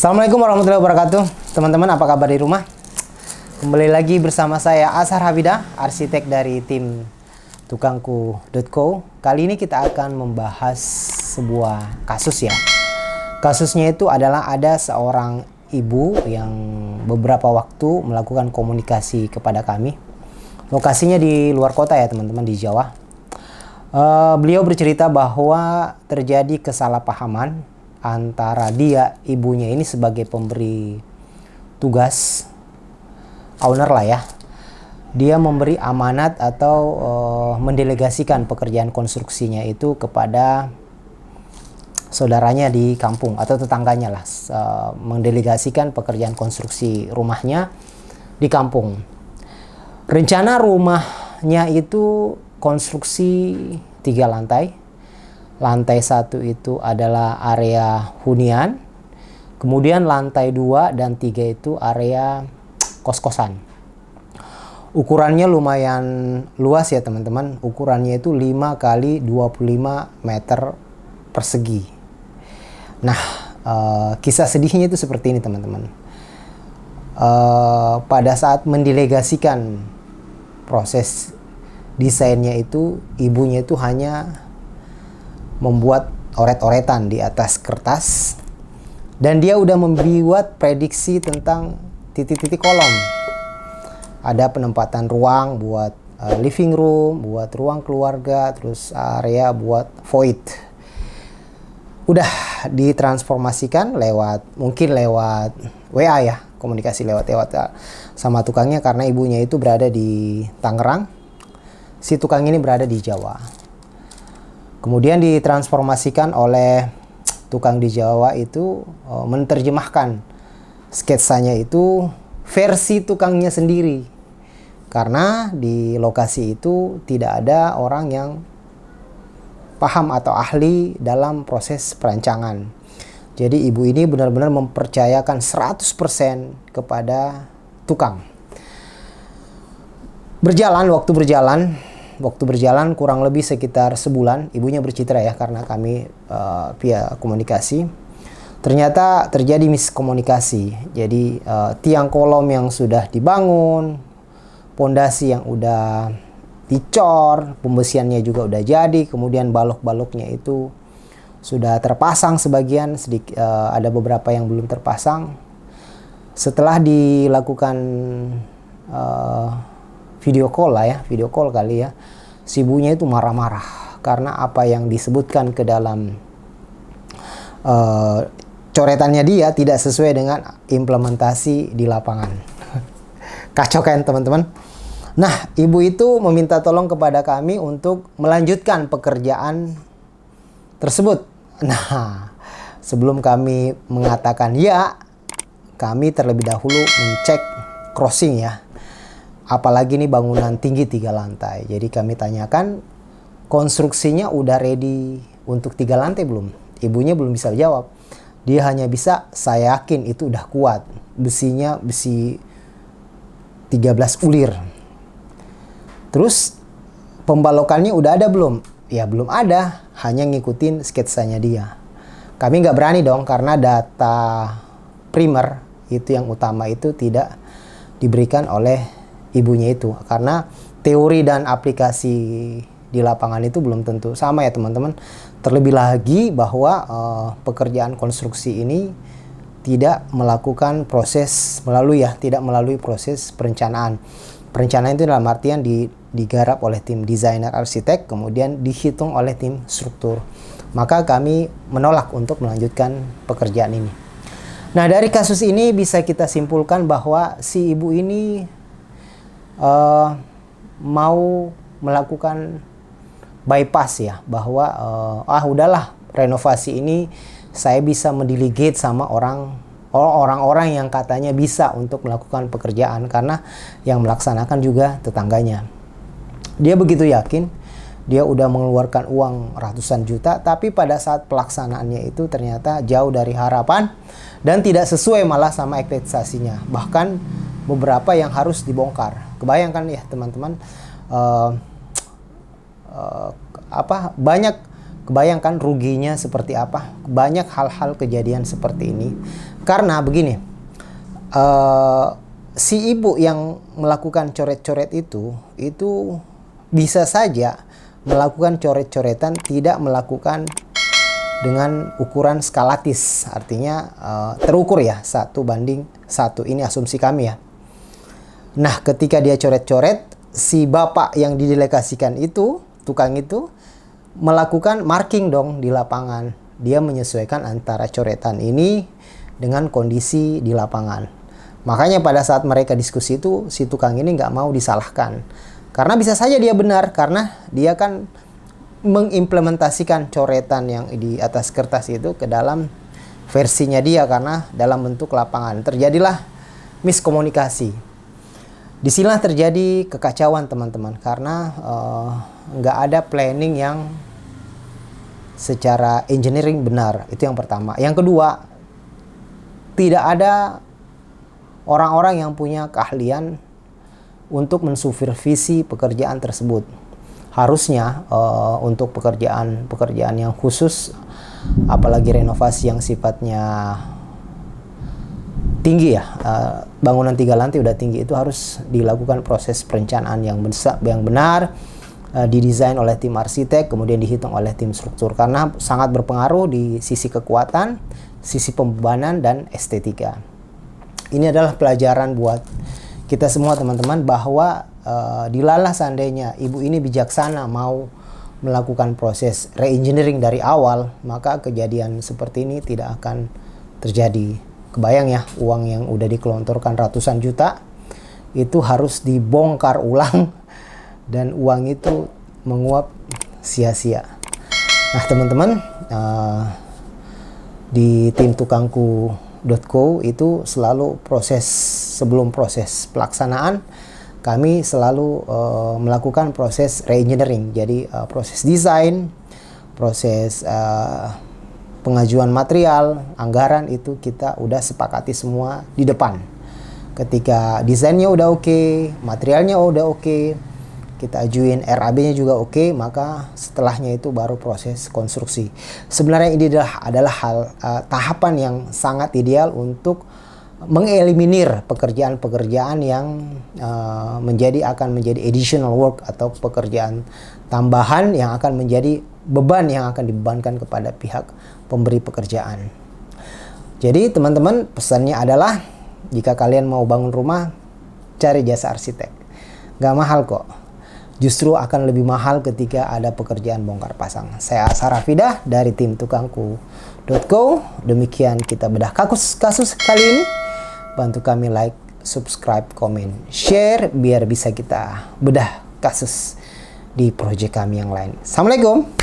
Assalamualaikum warahmatullahi wabarakatuh. Teman-teman, apa kabar di rumah? Kembali lagi bersama saya Ashar Habidah, arsitek dari tim tukangku.co. Kali ini kita akan membahas sebuah kasus ya. Kasusnya itu adalah ada seorang ibu yang beberapa waktu melakukan komunikasi kepada kami. Lokasinya di luar kota ya teman-teman, di Jawa. Beliau bercerita bahwa terjadi kesalahpahaman antara dia, ibunya ini sebagai pemberi tugas, owner lah ya. Dia memberi amanat atau mendelegasikan pekerjaan konstruksinya itu kepada saudaranya di kampung atau tetangganya lah. Mendelegasikan pekerjaan konstruksi rumahnya di kampung. Rencana rumahnya itu konstruksi 3 lantai. Lantai 1 itu adalah area hunian. Kemudian lantai 2 dan 3 itu area kos-kosan. Ukurannya lumayan luas ya teman-teman. Ukurannya itu 5 kali 25 meter persegi. Nah, kisah sedihnya itu seperti ini teman-teman. Pada saat mendelegasikan proses desainnya itu, ibunya itu hanya membuat oret-oretan di atas kertas, dan dia udah membuat prediksi tentang titik-titik kolom. Ada penempatan ruang buat living room, buat ruang keluarga, terus area buat void. Udah ditransformasikan mungkin lewat WA ya, komunikasi lewat sama tukangnya, karena ibunya itu berada di Tangerang. Si tukang ini berada di Jawa. Kemudian ditransformasikan oleh tukang di Jawa itu menerjemahkan sketsanya itu versi tukangnya sendiri. Karena di lokasi itu tidak ada orang yang paham atau ahli dalam proses perancangan. Jadi ibu ini benar-benar mempercayakan 100% kepada tukang. Waktu berjalan kurang lebih sekitar sebulan, ibunya bercerita ya, karena kami via komunikasi. Ternyata terjadi miskomunikasi. Jadi tiang kolom yang sudah dibangun, pondasi yang udah dicor, pembesiannya juga udah jadi, kemudian balok-baloknya itu sudah terpasang sebagian, ada beberapa yang belum terpasang. Setelah dilakukan video call kali ya, si ibunya itu marah-marah karena apa yang disebutkan ke dalam coretannya dia tidak sesuai dengan implementasi di lapangan. Kacau kan teman-teman? Nah, ibu itu meminta tolong kepada kami untuk melanjutkan pekerjaan tersebut. Nah, sebelum kami mengatakan ya, kami terlebih dahulu mencek crossing ya. Apalagi ini bangunan tinggi 3 lantai. Jadi kami tanyakan, konstruksinya udah ready untuk 3 lantai belum? Ibunya belum bisa jawab. Dia hanya bisa, saya yakin itu udah kuat. Besinya besi 13 ulir. Terus pembalokannya udah ada belum? Ya belum ada, hanya ngikutin sketsanya dia. Kami nggak berani dong, karena data primer itu yang utama itu tidak diberikan oleh ibunya itu, karena teori dan aplikasi di lapangan itu belum tentu sama ya teman-teman. Terlebih lagi bahwa pekerjaan konstruksi ini tidak melalui proses perencanaan. Perencanaan itu dalam artian digarap oleh tim desainer arsitek, kemudian dihitung oleh tim struktur. Maka kami menolak untuk melanjutkan pekerjaan ini. Nah, dari kasus ini bisa kita simpulkan bahwa si ibu ini mau melakukan bypass ya, bahwa udahlah, renovasi ini saya bisa mendelegate sama orang-orang yang katanya bisa untuk melakukan pekerjaan, karena yang melaksanakan juga tetangganya. Dia begitu yakin, dia udah mengeluarkan uang ratusan juta, tapi pada saat pelaksanaannya itu ternyata jauh dari harapan dan tidak sesuai malah sama ekspektasinya. Bahkan beberapa yang harus dibongkar. Kebayangkan ya teman-teman, banyak Kebayangkan ruginya seperti apa? Banyak hal-hal kejadian seperti ini. Karena begini, si ibu yang melakukan coret-coret itu bisa saja melakukan coret-coretan tidak melakukan dengan ukuran skalatis, artinya terukur ya, 1:1. Ini asumsi kami ya. Nah, ketika dia coret-coret, si bapak yang didelegasikan itu, tukang itu, melakukan marking dong di lapangan. Dia menyesuaikan antara coretan ini dengan kondisi di lapangan. Makanya pada saat mereka diskusi itu, si tukang ini nggak mau disalahkan. Karena bisa saja dia benar, karena dia kan mengimplementasikan coretan yang di atas kertas itu ke dalam versinya dia, karena dalam bentuk lapangan. Terjadilah miskomunikasi. Disinilah terjadi kekacauan teman-teman, karena nggak ada planning yang secara engineering benar. Itu yang pertama. Yang kedua, tidak ada orang-orang yang punya keahlian untuk mensupervisi pekerjaan tersebut. Harusnya untuk pekerjaan yang khusus, apalagi renovasi yang sifatnya tinggi ya, bangunan 3 lantai udah tinggi, itu harus dilakukan proses perencanaan yang benar, didesain oleh tim arsitek, kemudian dihitung oleh tim struktur, karena sangat berpengaruh di sisi kekuatan, sisi pembebanan, dan estetika. Ini adalah pelajaran buat kita semua teman-teman, bahwa dilalah seandainya ibu ini bijaksana mau melakukan proses re-engineering dari awal, maka kejadian seperti ini tidak akan terjadi. Kebayang ya, uang yang udah dikelontorkan ratusan juta itu harus dibongkar ulang dan uang itu menguap sia-sia. Nah teman-teman, di tim tukangku.co itu selalu sebelum proses pelaksanaan, kami selalu melakukan proses re-engineering. Jadi proses desain, proses pengajuan material, anggaran itu kita udah sepakati semua di depan. Ketika desainnya udah oke, materialnya udah oke, kita ajuin RAB-nya juga oke, maka setelahnya itu baru proses konstruksi. Sebenarnya ini adalah tahapan yang sangat ideal untuk mengeliminir pekerjaan-pekerjaan yang akan menjadi additional work atau pekerjaan tambahan yang akan menjadi beban yang akan dibebankan kepada pihak pemberi pekerjaan. Jadi teman-teman, pesannya adalah jika kalian mau bangun rumah, cari jasa arsitek. Gak mahal kok. Justru akan lebih mahal ketika ada pekerjaan bongkar pasang. Saya Azhar Hafidah dari tim tukangku.co. Demikian kita bedah kasus kali ini. Bantu kami like, subscribe, komen, share biar bisa kita bedah kasus di proyek kami yang lain. Assalamualaikum.